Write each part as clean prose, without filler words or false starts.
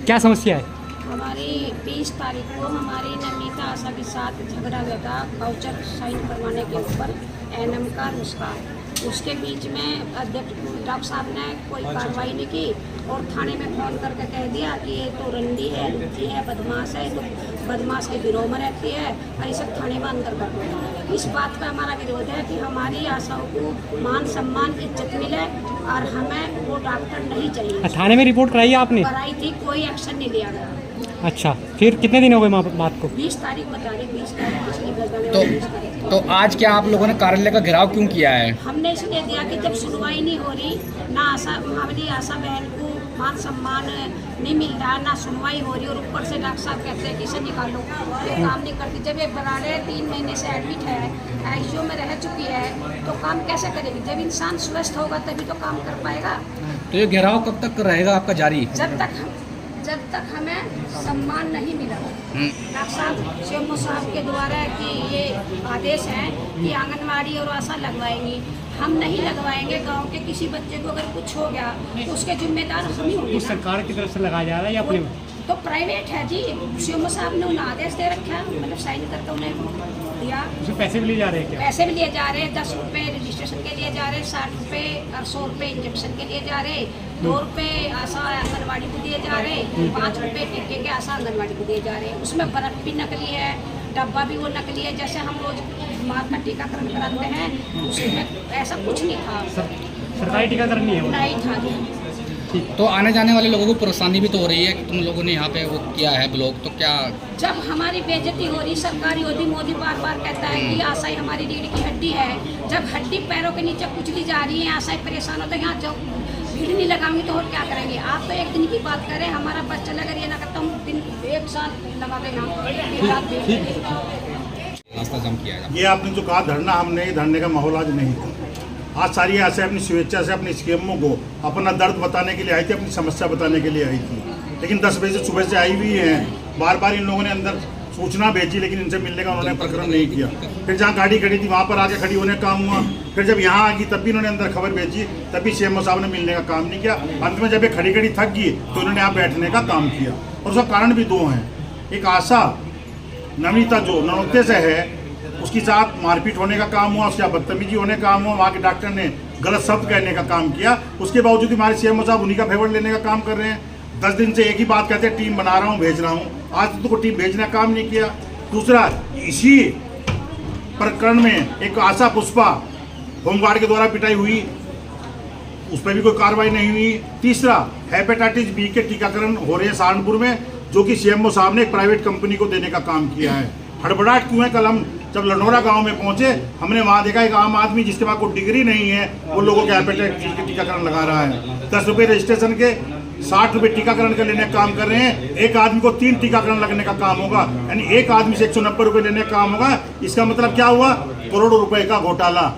क्या समस्या है? हमारी 20 तारीख को हमारी नमिता आशा के साथ झगड़ा हुआ था वाउचर साइन करवाने के ऊपर एनएम का नुस्खा। उसके बीच में अध्यक्ष डॉक्टर साहब ने कोई कार्रवाई नहीं की और थाने में फ़ोन करके कह दिया कि ये तो रंडी है, लुच्ची है, बदमाश है, तो बदमाश के गिरोह में रहती है और ये सब थाने में अंदर कर दो। इस बात का हमारा विरोध है कि हमारी आशाओं को मान सम्मान इज्जत मिले और हमें वो डॉक्टर नहीं चाहिए। थाने में रिपोर्ट कराई है आपने? कराई थी, कोई एक्शन नहीं लिया गया। अच्छा, फिर कितने दिन हो गए बात को? 20 तारीख बता रही, 20 तारीख पिछली बरसात। तो आज क्या आप लोगों ने कार्यालय का घेराव क्यों किया है? हमने इसलिए दिया कि जब सुनवाई नहीं हो रही, ना हमारी आशा बहन को मान सम्मान नहीं मिल रहा, ना सुनवाई हो रही और ऊपर से डॉक्टर साहब कहते हैं कि इसे निकालो, ये काम नहीं करती। जब ये बराड़े 3 महीने से एडमिट है, आईसीयू में रह चुकी है, तो काम कैसे करेगी? जब इंसान स्वस्थ होगा तभी तो काम कर पाएगा। तो ये घेराव कब तक रहेगा आपका जारी? जब तक हमें सम्मान नहीं मिला। डॉक्टर साहब सीएमओ साहब के द्वारा कि ये आदेश है कि आंगनवाड़ी और आशा लगवाएंगी, हम नहीं लगवाएंगे। गांव के किसी बच्चे को अगर कुछ हो गया तो उसके जिम्मेदार हम ही होंगे। सरकार की तरफ से लगाया जा रहा है या अपने? तो प्राइवेट है जी, सीएमओ साहब ने उन्हें आदेश दे रखा, मतलब साइन करके उन्हें दिया। उसमें पैसे भी लिए जा रहे हैं क्या? पैसे भी लिए जा रहे हैं, 10 रुपये रजिस्ट्रेशन के लिए जा रहे, 60 रुपये और 100 रुपये इंजेक्शन के लिए जा रहे, 2 रुपये आशा आंगनवाड़ी को दिए जा रहे, 5 रुपये टीके के आशा आंगनवाड़ी को दिए जा रहे हैं। उसमें बर्फ भी नकली है, डब्बा भी वो नकली है, जैसे हम रोज माँ का टीकाकरण कराते हैं, उसमें ऐसा कुछ नहीं था। सरकारी टीकाकरण नहीं था। तो आने जाने वाले लोगों को परेशानी भी तो हो रही है कि तुम लोगों ने यहाँ पे वो किया है ब्लॉक, तो क्या? जब हमारी बेइज्जती हो रही, सरकारी होती, मोदी बार बार कहता है कि आशाएं हमारी रीढ़ की हड्डी है। जब हड्डी पैरों के नीचे कुचली जा रही है, आशाएं परेशान होते हैं, यहाँ जो भीड़ नहीं लगाएंगे तो और क्या करेंगे? आप तो एक दिन की बात करें, हमारा बच्चा अगर ये ना करता हूँ दिन 1 साल लगा देना। रास्ता जाम किया है। ये आपने जो कहा धरना, हमने धरने का माहौल आज नहीं था। आज सारी ऐसे अपनी स्वेच्छा से अपने सीएमओ को अपना दर्द बताने के लिए आई थी, अपनी समस्या बताने के लिए आई थी। लेकिन 10 बजे से सुबह से आई हुई हैं, बार बार इन लोगों ने अंदर सूचना भेजी, लेकिन इनसे मिलने का उन्होंने प्रकरण नहीं किया। फिर जहाँ गाड़ी खड़ी थी वहाँ पर आके खड़ी होने का काम हुआ। फिर जब यहाँ आ गई तब भी इन्होंने अंदर खबर भेजी, तब भी सीएमओ साहब ने मिलने का काम नहीं किया। अंत में जब ये खड़ी खड़ी थक गई तो इन्होंने यहाँ बैठने का काम किया। और उसका कारण भी 2 हैं। एक आशा नमिता जो ननौते से है, उसके साथ मारपीट होने का काम हुआ, उसके साथ बदतमीजी होने का काम हुआ, वहाँ के डॉक्टर ने गलत शब्द कहने का काम किया। उसके बावजूद हमारे सीएमओ साहब उन्हीं का फेवर लेने का काम कर रहे हैं। 10 दिन से एक ही बात कहते हैं, टीम बना रहा हूँ, भेज रहा हूँ। आज तो टीम भेजने का काम नहीं किया। दूसरा, इसी प्रकरण में एक आशा पुष्पा होमगार्ड के द्वारा पिटाई हुई, उस पर भी कोई कार्रवाई नहीं हुई। तीसरा, हेपेटाइटिस बी के टीकाकरण हो रहे हैं सहारनपुर में, जो कि सीएमओ साहब ने एक प्राइवेट कंपनी को देने का काम किया है। हड़बड़ाहट क्यों है? कल हम जब लनोरा गांव में पहुंचे, हमने वहां देखा एक आम आदमी जिसके पास कोई डिग्री नहीं है, वो लोगों के हेपेटाइटिस के टीकाकरण लगा रहा है। 10 रुपये रजिस्ट्रेशन के, 60 रुपये टीकाकरण के लेने का काम कर रहे हैं। एक आदमी को 3 टीकाकरण लगने का काम होगा, यानी एक आदमी से 190 रुपये लेने का काम होगा। इसका मतलब क्या हुआ? करोड़ों रुपए का घोटाला।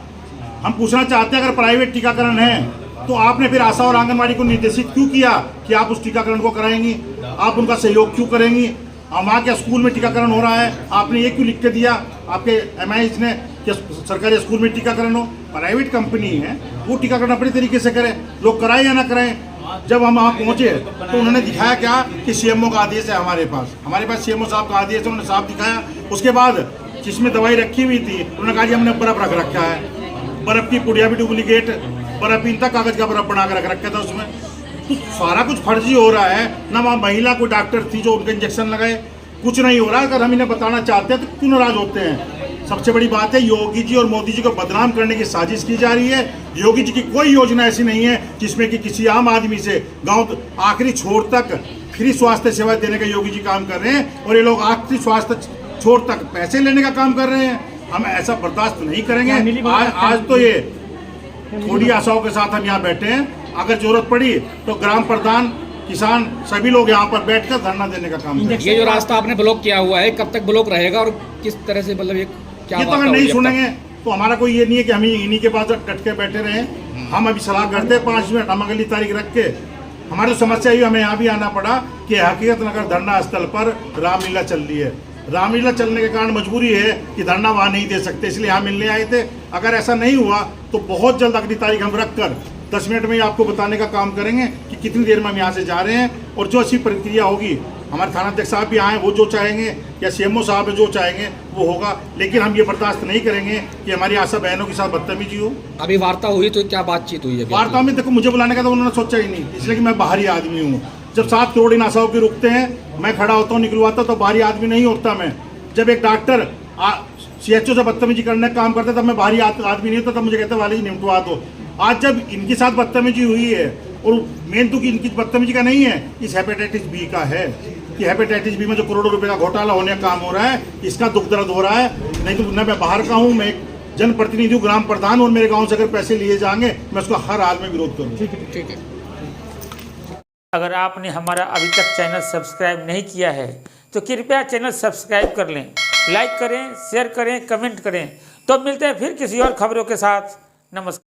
हम पूछना चाहते हैं, अगर प्राइवेट टीकाकरण है तो आपने फिर आशा और आंगनबाड़ी को निर्देशित क्यों किया कि आप उस टीकाकरण को कराएंगी? आप उनका सहयोग क्यों करेंगी? वहाँ के स्कूल में टीकाकरण हो रहा है, आपने ये क्यों लिख के दिया आपके एमआईएच ने कि सरकारी स्कूल में टीकाकरण हो? प्राइवेट कंपनी है, वो टीकाकरण अपने तरीके से करे, लोग कराएं या ना कराएं। जब हम वहाँ पहुँचे तो उन्होंने दिखाया क्या कि सीएमओ का आदेश है हमारे पास सीएमओ साहब का आदेश है, उन्होंने साफ दिखाया। उसके बाद जिसमें दवाई रखी हुई थी, उन्होंने कहा जी हमने बर्फ़ रख रखा है, बर्फ़ की पुड़िया भी डुप्लीकेट, बर्फ़ इनका कागज़ का बर्फ़ बना कर रख रखा था उसमें। तो सारा कुछ फर्जी हो रहा है ना। वहाँ महिला कोई डॉक्टर थी जो उनके इंजेक्शन लगाए, कुछ नहीं हो रहा। अगर हम इन्हें बताना चाहते हैं तो क्यों नाराज होते हैं? सबसे बड़ी बात है, योगी जी और मोदी जी को बदनाम करने की साजिश की जा रही है। योगी जी की कोई योजना ऐसी नहीं है जिसमें कि किसी आम आदमी से गांव आखिरी छोर तक फ्री स्वास्थ्य सेवा देने का योगी जी काम कर रहे हैं, और ये लोग आखिरी स्वास्थ्य छोर तक पैसे लेने का काम कर रहे हैं। हम ऐसा बर्दाश्त नहीं करेंगे। आज तो ये थोड़ी आशाओं के साथ हम यहाँ बैठे हैं, अगर जरूरत पड़ी तो ग्राम प्रधान, किसान, सभी लोग यहाँ पर बैठकर धरना देने का काम करें। ये जो रास्ता आपने ब्लॉक किया हुआ है, कब तक ब्लॉक रहेगा और किस तरह से, मतलब ये क्या? ये तो अगर नहीं सुनेंगे तो हमारा कोई ये नहीं है कि हम इन्हीं के पास डट के बैठे रहे। हम अभी सलाह करते हैं 5 मिनट, हम अगली तारीख रख के। हमारी समस्या ही हमें यहाँ भी आना पड़ा कि हकीकत नगर धरना स्थल पर रामलीला चल रही है। रामलीला चलने के कारण मजबूरी है कि धरना वहाँ नहीं दे सकते, इसलिए यहाँ मिलने आए थे। अगर ऐसा नहीं हुआ तो बहुत जल्द अगली तारीख हम रख कर 10 मिनट में ही आपको बताने का काम करेंगे कि कितनी देर में हम यहाँ से जा रहे हैं और जो अच्छी प्रक्रिया होगी, हमारे थानाध्यक्ष साहब भी आए, वो जो चाहेंगे या सीएमओ साहब जो चाहेंगे वो होगा। लेकिन हम ये बर्दाश्त नहीं करेंगे कि हमारी आशा बहनों के साथ बदतमीजी हो। अभी वार्ता हुई तो क्या बातचीत हुई है? वार्ता में देखो, मुझे बुलाने का तो उन्होंने सोचा ही नहीं, इसलिए कि मैं बाहरी आदमी हूँ। जब 7 करोड़ इन आशाओं के रुकते हैं, मैं खड़ा होता हूँ, निकलवाता, तो बाहरी आदमी नहीं होता मैं। जब एक डॉक्टर CHO से बदतमीजी करने का काम करता, तब मैं बाहरी आदमी नहीं होता, तब मुझे कहते वाले ही निपटवा दो। आज जब इनके साथ बदतमीजी हुई है, और मेन तो कि इनकी बदतमीजी का नहीं है, इस हेपेटाइटिस बी का है कि हेपेटाइटिस बी में जो करोड़ों रुपए का घोटाला होने का काम हो रहा है, इसका दुख दर्द हो रहा है। नहीं तो न मैं बाहर का हूँ, मैं एक जनप्रतिनिधि हूँ, ग्राम प्रधान, और मेरे गाँव से अगर पैसे लिए जाएंगे, मैं उसका हर हाल में विरोध करूँगा। ठीक है। अगर आपने हमारा अभी तक चैनल सब्सक्राइब नहीं किया है तो कृपया चैनल सब्सक्राइब कर लें, लाइक करें, शेयर करें, कमेंट करें। तो मिलते हैं फिर किसी और खबरों के साथ। नमस्कार।